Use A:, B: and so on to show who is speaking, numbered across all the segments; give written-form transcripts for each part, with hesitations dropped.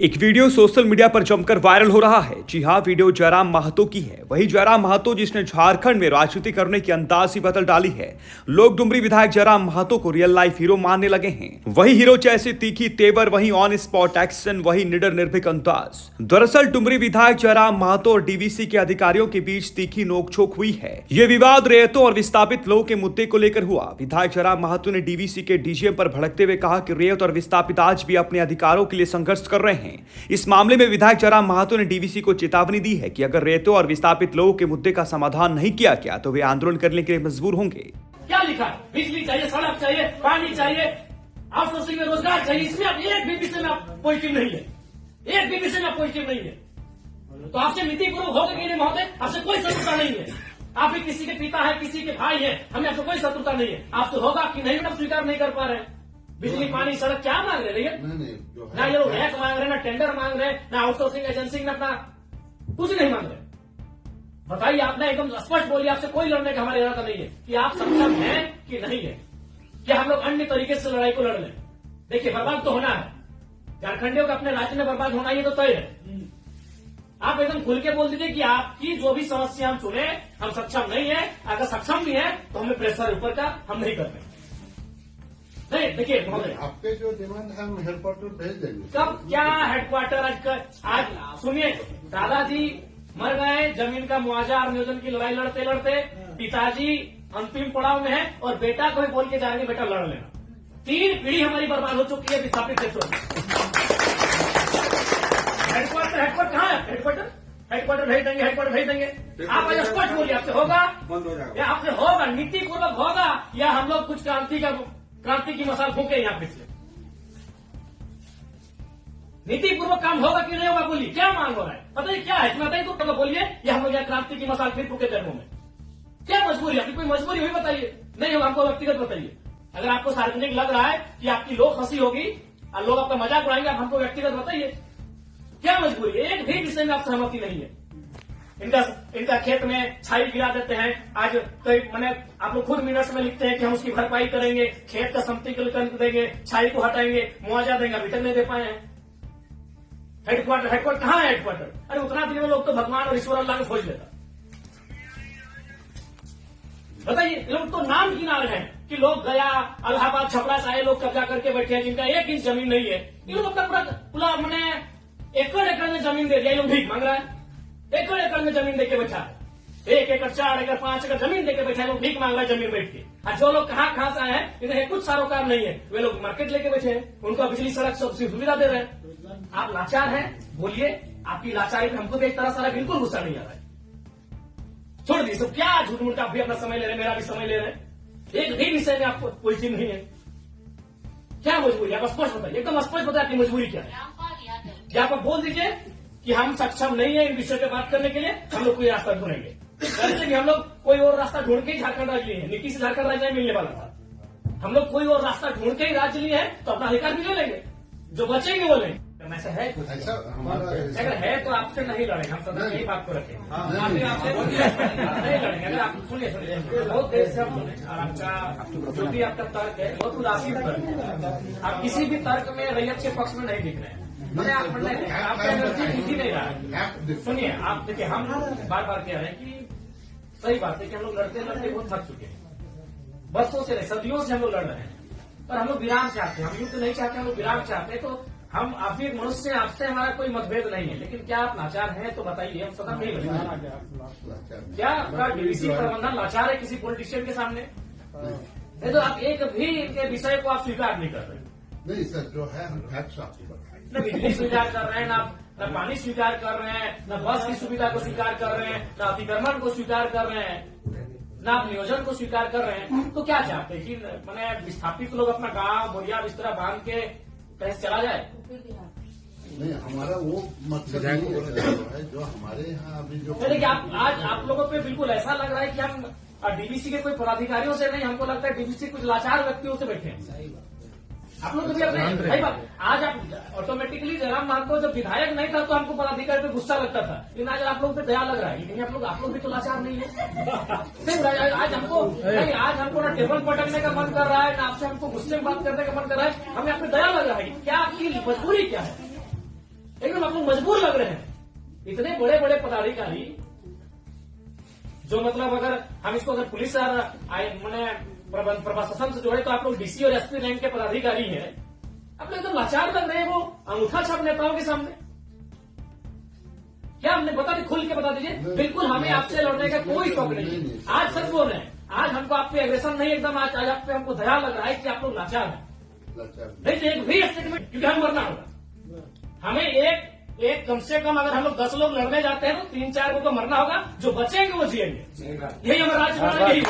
A: एक video social media पर जमकर वायरल हो रहा है। जी हां, वीडियो जयराम महतो की है। वही जयराम महतो जिसने झारखंड में राजनीति करने की अंदाज ही बदल डाली है। लोग डुमरी विधायक जयराम महतो को रियल लाइफ हीरो मानने लगे हैं। वही हीरो जैसे तीखी तेवर, वही ऑन स्पॉट एक्शन, वही निडर निर्भीक अंदाज। दरअसल डुमरी विधायक जयराम महतो और डीवीसी के अधिकारियों के बीच तीखी नोकझोंक हुई है। ये विवाद रेतों और विस्थापित लोगों के मुद्दे को लेकर हुआ। विधायक जयराम महतो ने डीवीसी के डीजीएम पर भड़कते हुए कहा कि रेत और विस्थापित आज भी अपने अधिकारों के लिए संघर्ष कर रहे हैं। इस मामले में विधायक जयराम महतो ने डीवीसी को चेतावनी दी है कि अगर रेतों और विस्थापित लोगों के मुद्दे का समाधान नहीं किया गया तो वे आंदोलन करने के लिए मजबूर होंगे।
B: क्या लिखा है? बिजली चाहिए, सड़क चाहिए, पानी चाहिए, आउटसोर्सिंग में रोजगार चाहिए। इसमें आप एक भी विषय में आप पॉजिटिव नहीं है, एक भी विषय में आप पॉजिटिव नहीं है। तो आपसे नीतिपूर्वक होगा कि नहीं महोदय? आपसे कोई शत्रुता नहीं है। आप भी किसी के पिता है, किसी के भाई है, हमें आपसे कोई शत्रुता नहीं है। आपसे होगा कि नहीं, आप स्वीकार नहीं कर पा रहे हैं। बिजली, पानी, सड़क क्या मांग रहे हैं? ना ये लोग रैक मांग रहे हैं, ना टेंडर मांग रहे हैं, ना आउटसोर्सिंग एजेंसी में अपना कुछ नहीं मांग रहे। बताइए, आपने एकदम स्पष्ट बोलिए, आपसे कोई लड़ने का हमारा इरादा नहीं है कि आप सक्षम हैं कि नहीं है। क्या हम लोग अन्य तरीके से लड़ाई को लड़ लें? देखिए, बर्बाद तो होना है, झारखंडियों का अपने राज्य में बर्बाद होना ये तो तय है। आप एकदम खुल के बोल दीजिए कि आपकी जो भी समस्या हम सुने, हम सक्षम नहीं है। अगर सक्षम भी है तो हमें प्रेशर ऊपर का हम नहीं करते। नहीं, देखिए महोदय,
C: आपके जो डिमांड है हम हेडक्वार्टर भेज देंगे।
B: कब क्या हेडक्वार्टर? आज सुनिए, दादाजी मर गए, जमीन का मुआवजा और नियोजन की लड़ाई लड़ते लड़ते पिताजी अंतिम पड़ाव में है और बेटा को ही बोल के जाएंगे बेटा लड़ लेना। 3 पीढ़ी हमारी बर्बाद हो चुकी है विस्थापित क्षेत्रों में। हेडक्वार्टर कहाँ है? हेडक्वार्टर भेज देंगे, हेडक्वार्टर भेज देंगे। आप आज स्पष्ट बोलिए, आपसे होगा या आपसे होगा, नीतिपूर्वक होगा या हम लोग कुछ क्रांति की मसाल फूके यहाँ फिर से? नीतिपूर्वक काम होगा कि नहीं होगा? बोलिए, क्या मांग हो रहा है? बताइए क्या है, बताइए तो बोलिए, या हम लोग यहाँ क्रांति की मसाल फिर फूके कर्मों में? क्या मजबूरी है? आपकी कोई मजबूरी हुई बताइए, नहीं होगा हमको व्यक्तिगत बताइए। अगर आपको सार्वजनिक लग रहा है कि आपकी लोग हंसी होगी और लोग आपका मजाक उड़ाएंगे, आप हमको व्यक्तिगत बताइए क्या मजबूरी है? एक भी विषय में आप सहमति नहीं है। इनका खेत में छाई गिरा देते हैं। आज तो मैंने आप लोग खुद मिनट्स में लिखते हैं कि हम उसकी भरपाई करेंगे, खेत का समतलीकरण देंगे, छाई को हटाएंगे, मुआवजा देंगे, अभी तक नहीं दे पाए हैं। हेडक्वार्टर कहाँ है? हेडक्वार्टर अरे उतना दिन में लोग तो भगवान और ईश्वर अल्लाह को खोज लेता। बताइए, लोग तो नाम गिना रहे हैं कि लोग गया इलाहाबाद छपरा से आए लोग कब्जा करके बैठे हैं जिनका 1 इंच जमीन नहीं है। ये लोग अपना पूरा मैंने एकड़ में जमीन दे दिया। ये लोग भीख मांग रहा है, एकड़ में जमीन देके बैठा है। 1 एकड़, 4 एकड़, 5 एकड़ जमीन देके बैठा है, लोग भीख मांग रहा है जमीन बैठ के। और जो लोग कहाँ से आए हैं, इन्हें कुछ सारोकार नहीं है, वे लोग मार्केट लेके बैठे हैं, उनको बिजली सड़क सब सुविधा दे रहे हैं। आप लाचार हैं, बोलिए। आपकी लाचारी पे हमको भी एक तरह सारा बिल्कुल गुस्सा नहीं आ रहा है। छोड़ दी सब, क्या झूठ मूठ, आप भी अपना समय ले रहे हैं, मेरा भी समय ले रहे हैं। एक भी विषय में आपको कोई चीज नहीं है। क्या मजबूरी है? आप स्पष्ट बताइए, एकदम स्पष्ट बताइए आपकी मजबूरी क्या है। क्या आप बोल दीजिए कि हम सक्षम नहीं है इन विषय पे बात करने के लिए, हम लोग कोई रास्ता ढूंढेंगे। वैसे भी हम लोग कोई और रास्ता ढूंढ के ही झारखंड राज्य लिए हैं। नीतीश से झारखंड राज्य मिलने वाला था। हम लोग कोई और रास्ता ढूंढ के ही राज्य लिए हैं तो अपना अधिकार भी ले लेंगे, जो बचेंगे वो लेंगे। ऐसा है कुछ? अगर है तो आपसे नहीं लड़ेंगे, हम सदा यही बात को रखें। आपसे नहीं लड़ेंगे। अगर आप सुनिए बहुत देर से हम सुने, और आपका जो भी आपका तर्क है बहुत उदासीन तर्क है। आप किसी भी तर्क में रैयत के पक्ष में नहीं दिख रहे हैं। आपका एनर्जी दिख ही नहीं रहा है। सुनिए, आप देखिए, हम बार बार कह रहे हैं कि सही बात है कि हम लोग लड़ते लड़ते बहुत थक चुके हैं। बरसों से, सदियों से हम लोग लड़ रहे हैं, पर हम लोग विराम चाहते हैं। हम युद्ध नहीं चाहते, हम लोग विराम चाहते हैं। तो हम आप भी एक मनुष्य, आपसे हमारा कोई मतभेद नहीं है, लेकिन क्या आप लाचार हैं तो बताइए, हम सदन नहीं लड़ेंगे। क्या आपका डीवीसी प्रबंधन लाचार है किसी पॉलिटिशियन के सामने? नहीं तो आप एक भी इनके विषय को आप स्वीकार नहीं कर रहे।
C: नहीं सर, जो है हम फैक्ट्स आपको बताएं।
B: न बिजली स्वीकार कर रहे हैं, न पानी स्वीकार कर रहे हैं, न बस की सुविधा को स्वीकार कर रहे हैं, न अतिक्रमण को स्वीकार कर रहे हैं, न आप नियोजन को स्वीकार कर रहे हैं। तो क्या चाहते हैं कि मैंने विस्थापित लोग अपना गांव बोरिया बिस्तरा बांध के कहीं चला जाए?
C: नहीं, हमारा वो मतलब नहीं है जो हमारे यहाँ अभी जो
B: देखिए, आज आप लोगों पे बिल्कुल ऐसा लग रहा है कि हम डीवीसी के कोई पदाधिकारियों से नहीं, हमको लगता है डीवीसी कुछ लाचार व्यक्तियों से बैठे हैं। आप लोग भी अपने सही बात। आज आप ऑटोमेटिकली जयराम महतो जब विधायक नहीं था तो हमको पदाधिकारी पे गुस्सा लगता था, लेकिन आज आप लोग पे दया लग रहा है। लेकिन आप लोग भी तो लाचार नहीं है। आज हमको ना टेबल पटकने का मन कर रहा है, ना आपसे हमको गुस्से में बात करने का मन कर रहा है, हमें आप पे दया लग रहा है। क्या आपकी मजबूरी क्या है? एकदम आप लोग मजबूर लग रहे हैं। इतने बड़े बड़े पदाधिकारी जो मतलब अगर हम इसको अगर पुलिस मैंने प्रशासन से जोड़े तो आप लोग डीसी और एसपी रैंक के पदाधिकारी हैं, आप लोग एकदम लाचार लग रहे हैं वो अंगूठा छाप नेताओं के सामने। क्या हमने बता दी, खुल के बता दीजिए। बिल्कुल हमें आपसे लड़ने का कोई शौक नहीं। आज सच बोल रहे हैं, आज हमको आप पे एग्रेशन नहीं, एकदम आज आप पे हमको दया लग रहा है कि आप लोग लाचार हैं। नहीं तो एक भी स्टेटमेंट, क्योंकि हम मरना होगा। हमें एक कम से कम अगर हम लोग 10 लोग लड़ने जाते हैं तो 3-4 को तो मरना होगा, जो बचेंगे वो जिएंगे। यही हमारा राज्य बनाने में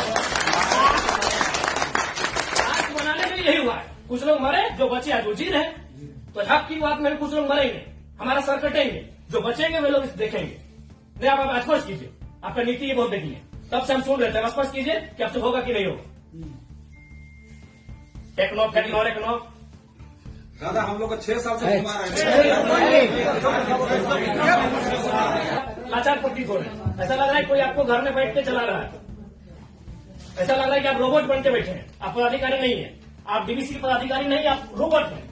B: राज्य बनाने में यही हुआ है। कुछ लोग मरे, जो बचे हैं जो जी रहे। तो हक की बात में कुछ लोग मरेंगे, हमारा सर कटेंगे, जो बचेंगे वे लोग देखेंगे। नहीं आप स्पष्ट कीजिए, आपका नीति ये बहुत देखिए, तब से हम सुन रहे थे। स्पष्ट कीजिए कि आपसे होगा कि नहीं होगा। टेक्नो
D: दादा हम लोग को 6 साल से घुमा रहे
B: लाचार प्रतीत हो रहे हैं। ऐसा लग रहा है कोई आपको घर में बैठ के चला रहा है। ऐसा लग रहा है कि आप रोबोट बन के बैठे हैं। आप पदाधिकारी नहीं है, आप डीवीसी के पदाधिकारी नहीं, आप रोबोट हैं।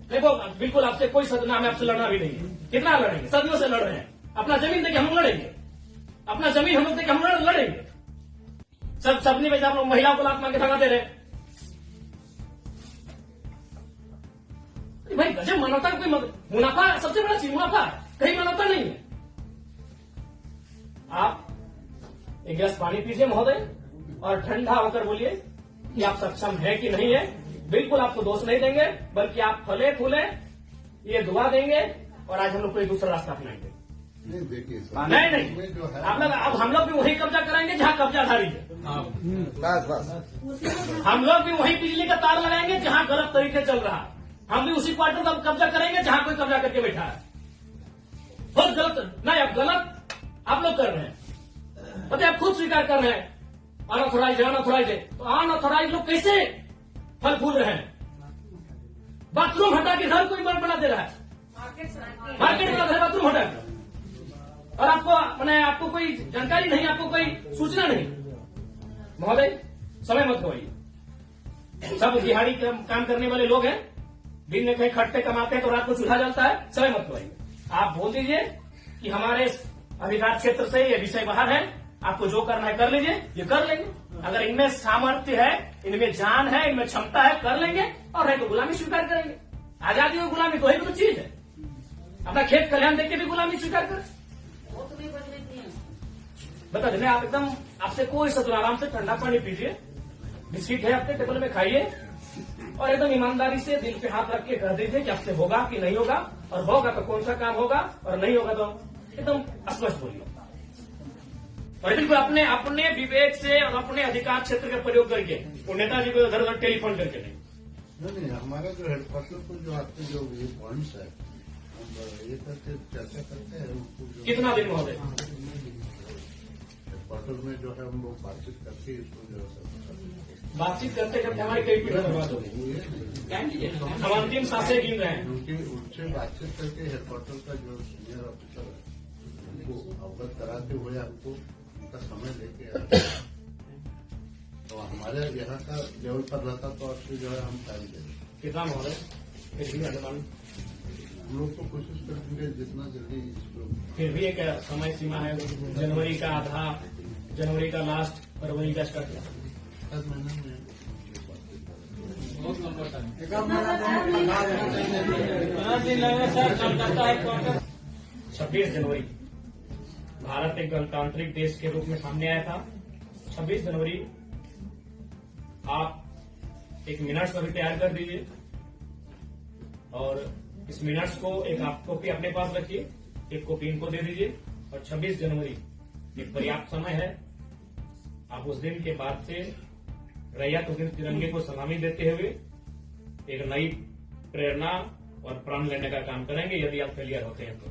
B: देखो बिल्कुल आपसे कोई सदना, हमें आपसे लड़ना भी नहीं है। कितना लड़ेंगे, सदियों से लड़ रहे हैं। अपना जमीन देके हम लड़ेंगे, अपना जमीन हम लोग देके हम लड़ेंगे। सबने में आप लोग महिलाओं को लात मार के भगा दे रहे हैं। भाई गजब, मानवता का कोई मुनाफा सबसे बड़ा चीज मुनाफा है, कहीं मानवता नहीं है। आप एक गिलास पानी पीजिए महोदय और ठंडा होकर बोलिए कि आप सक्षम है कि नहीं है। बिल्कुल आपको दोष नहीं देंगे, बल्कि आप फले फूले ये दुआ देंगे और आज हम लोग कोई दूसरा रास्ता अपनाएंगे।
C: नहीं देखिए
B: नहीं
C: जो है
B: आप लोग, अब हम लोग भी वही कब्जा कराएंगे जहां कब्जाधारी है।
C: बस
B: हम लोग भी वही बिजली का तार लगाएंगे जहां गलत तरीके चल रहा है। हम भी उसी क्वार्टर का कब्जा करेंगे जहां कोई कब्जा करके बैठा है। बहुत गलत, नहीं अब गलत आप लोग कर रहे हैं, पता आप खुद स्वीकार कर रहे हैं। अनऑथोराइज है, तो अनऑथोराइज लोग कैसे फल फूल रहे हैं? बाथरूम हटा के घर कोई बना दे रहा है, मार्केट बना दे रहा है बाथरूम हटा के, और आपको कोई जानकारी नहीं, आपको कोई सूचना नहीं। महोदय समय मत गवाइए। सब दिहाड़ी काम करने वाले लोग हैं, दिन में कहीं खटते कमाते हैं तो रात को चूल्हा जलता है। समय मत गवाइए। आप बोल दीजिए कि हमारे अधिकार क्षेत्र से ये विषय बाहर है, आपको जो करना है कर लीजिए, ये कर लेंगे। अगर इनमें सामर्थ्य है, इनमें जान है, इनमें क्षमता है, कर लेंगे, और नहीं तो गुलामी स्वीकार करेंगे। आजादी और गुलामी दो ही तो चीज है। अपना खेत कल्याण देख के भी गुलामी स्वीकार करें। बता देने आप एकदम, आपसे कोई सदुर, आराम से ठंडा पानी पीजिए, बिस्किट है आपके टेबल में खाइए, और एकदम ईमानदारी से दिल पे हाथ रख के कह दीजिए कि आपसे होगा कि नहीं होगा, और होगा तो कौन सा काम होगा, और नहीं होगा तो एकदम स्पष्ट बोलिए। और बिल्कुल अपने अपने विवेक से और अपने अधिकार क्षेत्र का प्रयोग करके, वो नेताजी को इधर उधर टेलीफोन करके
C: नहीं हमारा जो हेडक्वार्टर को जो आपके जो ये पॉइंट्स है, हम ये करके चर्चा करते हैं उनको।
B: कितना दिन महोदय
C: हेडक्वार्टर में जो है हम लोग बातचीत करके इसको जो है
B: बातचीत करते करते हमारी कई पीढ़ी बर्बाद हो गई। हम अंतिम सांसें गिन रहे हैं।
C: क्योंकि उनसे बातचीत करके हेडक्वार्टर का जो सीनियर ऑफिसर है उनको अवगत कराते हुए हमको उनका समय लेके आए, तो हमारे यहाँ का लेवल पर रहता तो आपसे जो है हम टाइम देंगे।
B: कितना महोदय
C: हम लोग तो कोशिश करेंगे जितना जल्दी इसको।
B: फिर भी एक समय सीमा है, जनवरी का आधा, जनवरी का लास्ट, फरवरी का स्टार्ट।
C: 10 महीने में
B: 26 जनवरी भारत एक गणतांत्रिक देश के रूप में सामने आया था। 26 जनवरी आप एक मिनट्स अभी तैयार कर दीजिए, और इस मिनट्स को एक आप कॉपी अपने पास रखिए, एक कॉपी इनको दे दीजिए। और 26 जनवरी एक पर्याप्त समय है। आप उस दिन के बाद से रैयत उस दिन तिरंगे को सलामी देते हुए एक नई प्रेरणा और प्रण लेने का काम करेंगे, यदि आप फेलियर होते हैं तो।